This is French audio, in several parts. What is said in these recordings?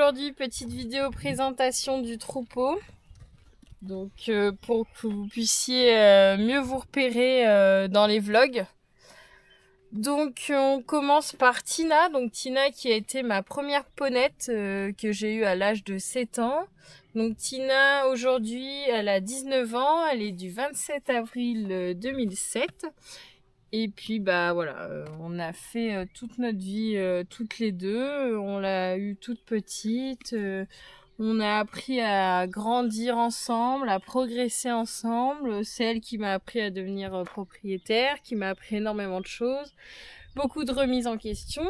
aujourd'hui, petite vidéo présentation du troupeau. Donc pour que vous puissiez mieux vous repérer dans les vlogs. Donc on commence par Tina. Donc Tina qui a été ma première ponette que j'ai eue à l'âge de 7 ans. Donc Tina aujourd'hui elle a 19 ans, elle est du 27 avril 2007. Et puis bah voilà, on a fait toute notre vie toutes les deux. On l'a eue toute petite. On a appris à grandir ensemble, à progresser ensemble. C'est elle qui m'a appris à devenir propriétaire, qui m'a appris énormément de choses. Beaucoup de remises en question.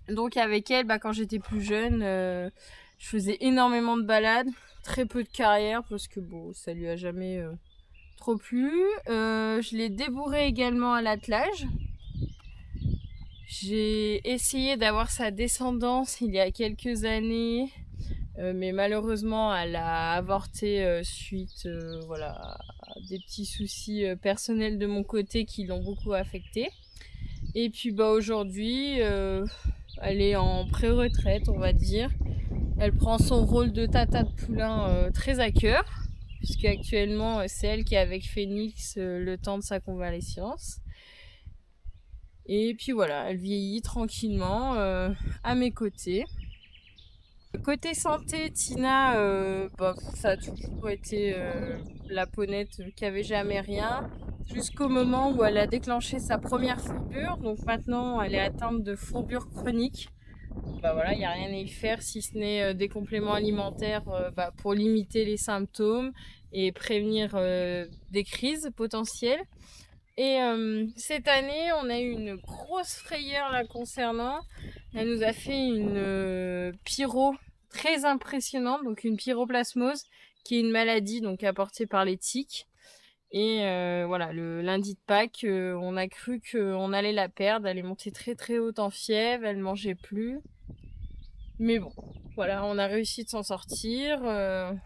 Donc avec elle, bah, quand j'étais plus jeune, je faisais énormément de balades. Très peu de carrière parce que bon, ça lui a jamais trop plu. Je l'ai débourrée également à l'attelage. J'ai essayé d'avoir sa descendance il y a quelques années, mais malheureusement elle a avorté suite voilà, à des petits soucis personnels de mon côté qui l'ont beaucoup affectée. Et puis bah, aujourd'hui, elle est en pré-retraite, on va dire. Elle prend son rôle de tata de poulain très à cœur, puisque actuellement c'est elle qui est avec Phoenix le temps de sa convalescence. Et puis voilà, elle vieillit tranquillement à mes côtés. Côté santé, Tina, bah, ça a toujours été la ponette qui avait jamais rien, jusqu'au moment où elle a déclenché sa première fourbure. Donc maintenant, elle est atteinte de fourbure chronique. Bah voilà, il n'y a rien à y faire si ce n'est des compléments alimentaires bah, pour limiter les symptômes et prévenir des crises potentielles. Et cette année, on a eu une grosse frayeur la concernant. Elle nous a fait une pyro très impressionnante, donc une pyroplasmose, qui est une maladie donc apportée par les tiques. Et voilà, le lundi de Pâques, on a cru qu'on allait la perdre. Elle est montée très très haute en fièvre, elle mangeait plus. Mais bon, voilà, on a réussi de s'en sortir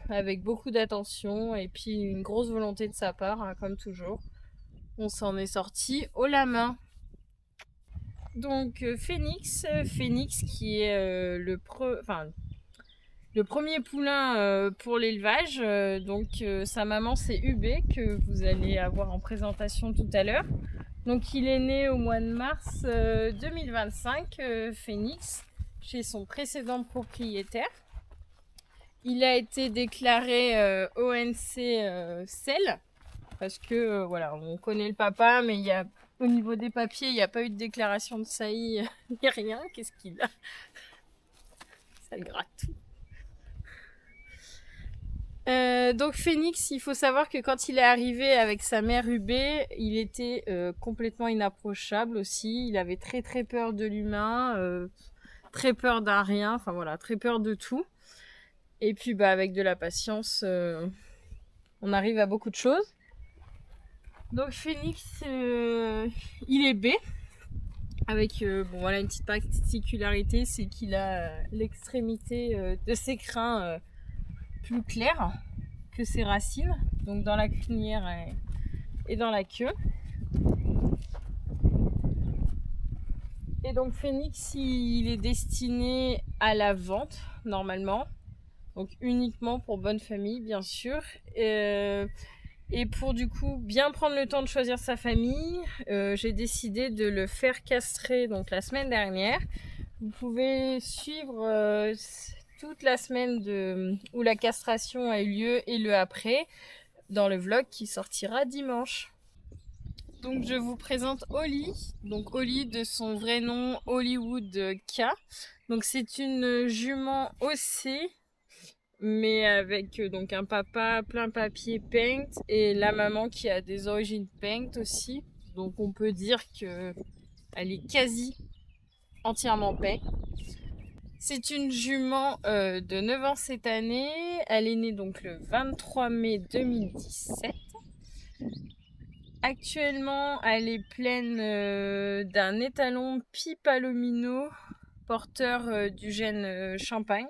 avec beaucoup d'attention et puis une grosse volonté de sa part, hein, comme toujours. On s'en est sorti haut la main. Donc Phoenix qui est le premier poulain pour l'élevage. Donc sa maman c'est UB que vous allez avoir en présentation tout à l'heure. Donc il est né au mois de mars 2025, Phoenix, chez son précédent propriétaire. Il a été déclaré ONC SEL parce que voilà, on connaît le papa, mais au niveau des papiers, il n'y a pas eu de déclaration de saillie ni rien. Qu'est-ce qu'il a? Ça le gratte tout. Donc Phoenix, il faut savoir que quand il est arrivé avec sa mère UB, il était complètement inapprochable aussi. Il avait très très peur de l'humain, très peur d'un rien, enfin voilà, très peur de tout. Et puis bah, avec de la patience, on arrive à beaucoup de choses. Donc Phoenix, il est B. Avec bon voilà, une petite particularité, c'est qu'il a l'extrémité de ses crins plus claire que ses racines, donc dans la crinière et dans la queue. Et donc Phoenix, il est destiné à la vente normalement, donc uniquement pour bonne famille bien sûr. Et pour du coup bien prendre le temps de choisir sa famille, j'ai décidé de le faire castrer donc la semaine dernière. Vous pouvez suivre toute la semaine où la castration a eu lieu et le après dans le vlog qui sortira dimanche. Donc je vous présente Holly, donc Holly de son vrai nom Hollywood K. Donc c'est une jument haussée mais avec donc un papa plein papier paint et la maman qui a des origines paint aussi. Donc on peut dire que elle est quasi entièrement paint. C'est une jument de 9 ans cette année. Elle est née donc le 23 mai 2017. Actuellement, elle est pleine d'un étalon Pie Palomino, porteur du gène champagne.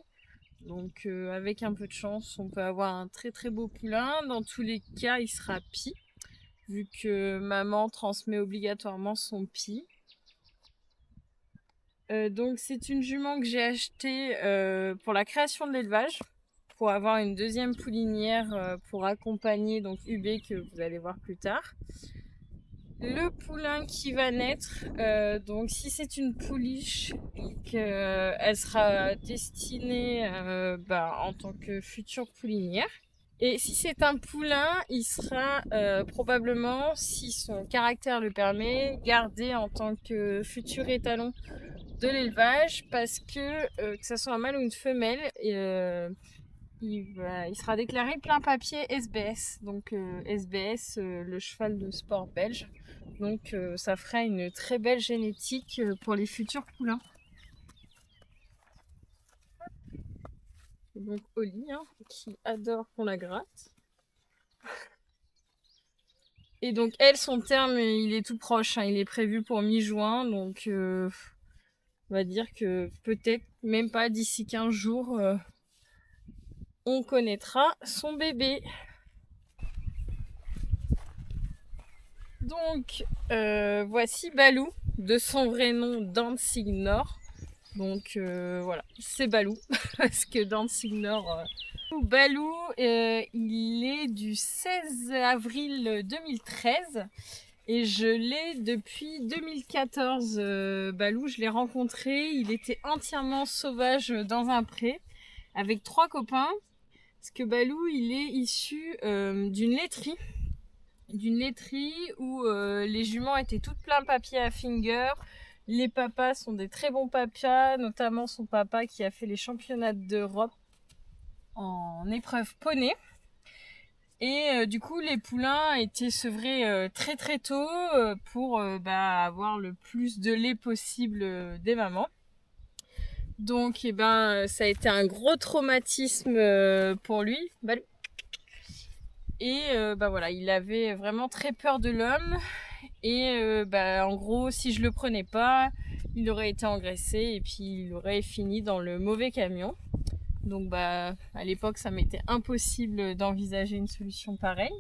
Donc avec un peu de chance, on peut avoir un très très beau poulain. Dans tous les cas, il sera Pie, vu que maman transmet obligatoirement son Pie. Donc c'est une jument que j'ai achetée pour la création de l'élevage, pour avoir une deuxième poulinière pour accompagner donc UB que vous allez voir plus tard. Le poulain qui va naître, donc si c'est une pouliche, elle sera destinée en tant que future poulinière. Et si c'est un poulain, il sera probablement, si son caractère le permet, gardé en tant que futur étalon de l'élevage, parce que ce soit un mâle ou une femelle, il sera déclaré plein papier SBS. Donc SBS, le cheval de sport belge. Donc ça fera une très belle génétique pour les futurs poulains. Donc Oli, qui adore qu'on la gratte. Et donc elle, son terme, il est tout proche, il est prévu pour mi-juin, donc on va dire que peut-être même pas d'ici 15 jours, on connaîtra son bébé. Donc voici Balou, de son vrai nom Dancing Nord. Donc voilà, c'est Balou, parce que Dancing Nord... Balou, il est du 16 avril 2013 et je l'ai depuis 2014. Balou, je l'ai rencontré, il était entièrement sauvage dans un pré avec 3 copains. Parce que Balou, il est issu d'une laiterie où les juments étaient toutes plein papier à finger. Les papas sont des très bons papas, notamment son papa qui a fait les championnats d'Europe en épreuve poney. Et du coup, les poulains étaient sevrés très très tôt pour avoir le plus de lait possible des mamans. Donc, ça a été un gros traumatisme pour lui. Et voilà, il avait vraiment très peur de l'homme. Et en gros, si je le prenais pas, il aurait été engraissé et puis il aurait fini dans le mauvais camion. Donc à l'époque, ça m'était impossible d'envisager une solution pareille.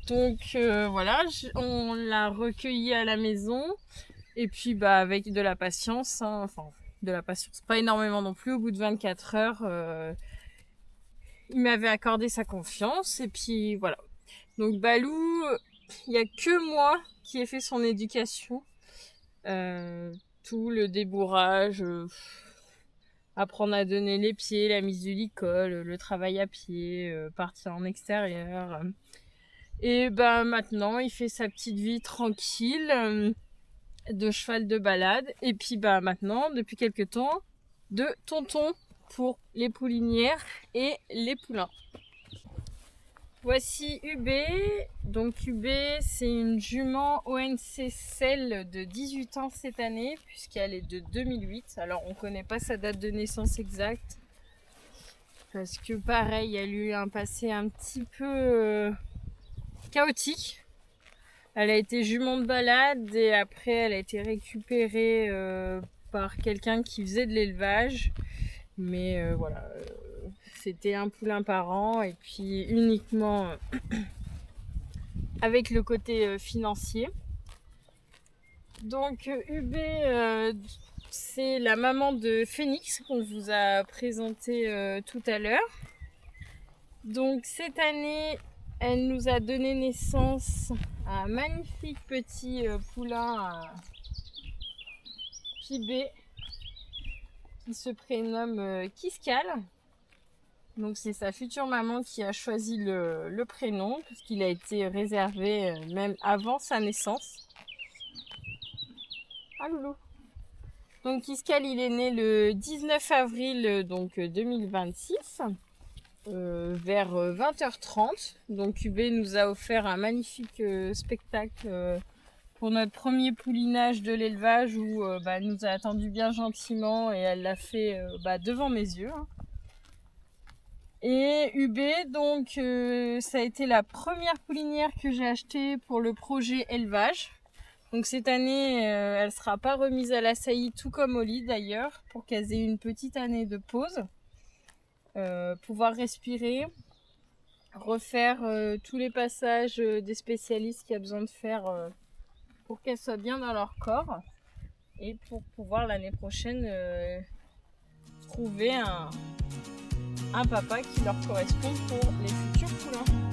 Donc voilà, on l'a recueilli à la maison. Et puis avec de la patience, de la patience, pas énormément non plus, au bout de 24 heures, il m'avait accordé sa confiance. Et puis voilà. Donc Balou, il n'y a que moi qui ai fait son éducation. Tout le débourrage... apprendre à donner les pieds, la mise du licol, le travail à pied, partir en extérieur. Et maintenant, il fait sa petite vie tranquille de cheval de balade. Et puis maintenant, depuis quelques temps, de tonton pour les poulinières et les poulains. Voici UB. Donc UB, c'est une jument ONC Cell de 18 ans cette année, puisqu'elle est de 2008. Alors on ne connaît pas sa date de naissance exacte, parce que pareil, elle a eu un passé un petit peu chaotique. Elle a été jument de balade et après elle a été récupérée par quelqu'un qui faisait de l'élevage. Mais voilà, c'était un poulain par an et puis uniquement avec le côté financier. Donc UB, c'est la maman de Phoenix qu'on vous a présenté tout à l'heure. Donc cette année, elle nous a donné naissance à un magnifique petit poulain pibé qui se prénomme Kiskal. Donc c'est sa future maman qui a choisi le prénom, puisqu'il a été réservé même avant sa naissance. Ah loulou. Donc Kiskal, il est né le 19 avril 2026. Vers 20h30. Donc UB nous a offert un magnifique spectacle pour notre premier poulinage de l'élevage où elle nous a attendu bien gentiment et elle l'a fait devant mes yeux. Et UB, donc ça a été la première poulinière que j'ai achetée pour le projet élevage. Donc cette année, elle ne sera pas remise à la saillie, tout comme Oli d'ailleurs, pour qu'elle ait une petite année de pause. Pouvoir respirer, refaire tous les passages des spécialistes qu'il y a besoin de faire pour qu'elles soient bien dans leur corps. et pour pouvoir l'année prochaine trouver un papa qui leur correspond pour les futurs poulains.